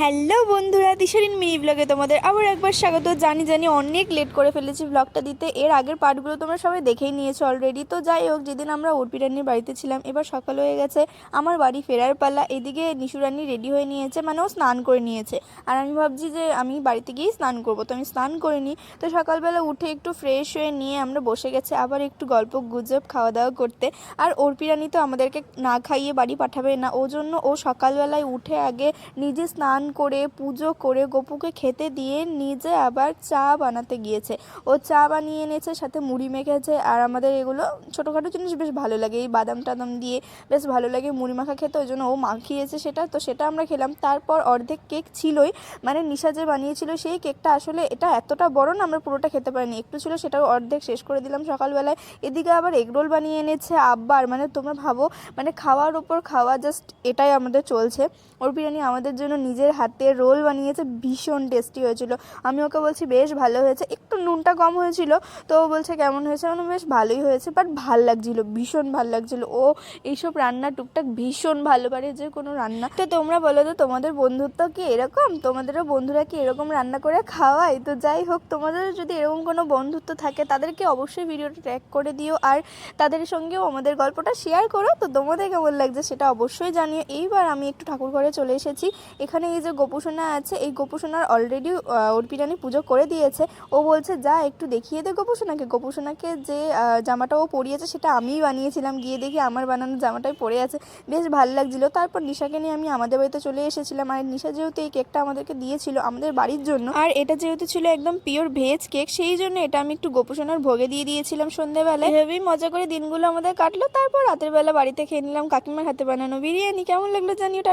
Hello বন্ধুরা, দিশারিন mini ব্লগে তোমাদের আবার একবার স্বাগত। জানি অনেক লেট করে ফেলেছি ব্লগটা দিতে। এর আগের পার্টগুলো তোমরা সবাই দেখেই নিয়েছো অলরেডি। তো যাই হোক, যেদিন আমরা অর্পিরানির বাড়িতে ছিলাম, এবার সকাল হয়ে গেছে, আমার বাড়ি ফেরার পালা। এদিকে নিশুরানি রেডি হয়ে নিয়েছে, মানে ও স্নান করে নিয়েছে। আর আমি ভাবছি যে আমি বাড়িতে গিয়েই স্নান করবো, তো আমি স্নান করে নিই। তো সকালবেলা উঠে একটু ফ্রেশ হয়ে নিয়ে আমরা বসে গেছি আবার একটু গল্প গুজব খাওয়া দাওয়া করতে। আর অর্পিরানি তো আমাদেরকে না খাইয়ে বাড়ি পাঠাবে না, ও জন্য ও সকালবেলায় উঠে আগে নিজে স্নান করে পুজো করে গপুকে খেতে দিয়ে নিজে আবার চা বানাতে গিয়েছে। ও চা বানিয়ে এনেছে, সাথে মুড়ি মেখেছে। আর আমাদের এগুলো ছোটোখাটো জিনিস বেশ ভালো লাগে, এই বাদাম টাদাম দিয়ে বেশ ভালো লাগে মুড়ি মাখা খেতে, ওই জন্য ও মাখিয়েছে সেটা। তো সেটা আমরা খেলাম। তারপর অর্ধেক কেক ছিলই, মানে নিশা যে বানিয়েছিল সেই কেকটা। আসলে এটা এতটা বড় না, আমরা পুরোটা খেতে পারিনি, একটু ছিল, সেটাও অর্ধেক শেষ করে দিলাম সকালবেলায়। এদিকে আবার এগরোল বানিয়ে এনেছে আব্বার, মানে তোমরা ভাবো, মানে খাওয়ার ওপর খাওয়া, জাস্ট এটাই আমাদের চলছে। অর্পিরানি আমাদের জন্য নিজের হাতে রোল বানিয়েছে, ভীষণ টেস্টি হয়েছিল। আমি ওকে বলছি বেশ ভালো হয়েছে, একটু নুনটা কম হয়েছিল। তো ও বলছে কেমন হয়েছে, মানে বেশ ভালোই হয়েছে, বাট ভাল লাগছিল, ভীষণ ভাল লাগছিল। ও এইসব রান্না টুকটাক ভীষণ ভালো পারে, যে কোনো রান্না। তো তোমরা বলো তো, তোমাদের বন্ধুত্ব কি এরকম? তোমাদেরও বন্ধুরা কি এরকম রান্না করে খাওয়ায়? তো যাই হোক, তোমাদের যদি এরকম কোনো বন্ধুত্ব থাকে তাদেরকে অবশ্যই ভিডিওটা ট্যাগ করে দিও, আর তাদের সঙ্গেও আমাদের গল্পটা শেয়ার করো। তো তোমাদের কেমন লাগছে সেটা অবশ্যই জানিও। এইবার আমি একটু ঠাকুর ঘরে চলে এসেছি। এখানে এই যে গোপুসোনা আছে, এই গোপুসোনার অলরেডি অর্পিরানি পুজো করে দিয়েছে। ও বলছে যা একটু দেখিয়ে দে গোপুসোনাকে। গোপুসোনাকে যে জামাটা ও পরিয়েছে সেটা আমিই বানিয়েছিলাম, গিয়ে দেখি আমার বানানো জামাটাই পরে আছে, বেশ ভালো লাগছিলো। তারপর নিশাকে নিয়ে আমি আমাদের বাড়িতে চলে এসেছিলাম। আর নিশা যেহেতু এই কেকটা আমাদেরকে দিয়েছিল আমাদের বাড়ির জন্য, আর এটা যেহেতু ছিল একদম পিওর ভেজ কেক, সেই জন্য এটা আমি একটু গোপুসোনার ভোগে দিয়ে দিয়েছিলাম সন্ধ্যেবেলায়। এভাবেই মজা করে দিনগুলো আমাদের কাটলো। তারপর রাতের বেলা বাড়িতে খেয়ে নিলাম কাকিমার হাতে বানানো বিরিয়ানি। কেমন লাগলো জানিও। টাটা।